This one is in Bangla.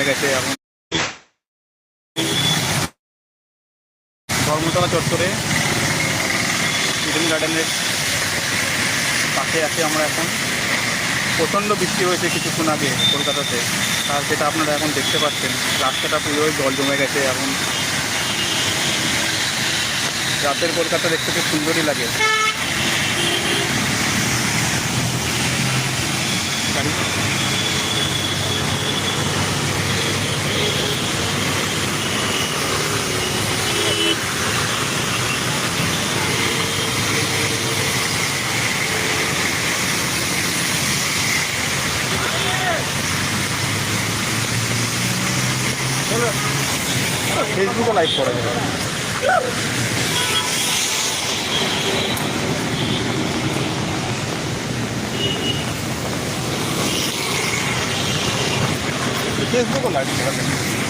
জমে গেছে এখন ধর্মতলা চত্বরে ইডেন গার্ডেনের পাশে আছি আমরা এখন। প্রচণ্ড বৃষ্টি হয়েছে কিছুক্ষণ আগে কলকাতাতে, আর যেটা আপনারা এখন দেখতে পাচ্ছেন রাস্তাটা পুরোই জল জমে গেছে এখন। রাতের কলকাতা দেখতে খুব সুন্দরই লাগে। ফেসবুকে লাইভ করা যাবে। ফেসবুকে লাইভ করা যাবে।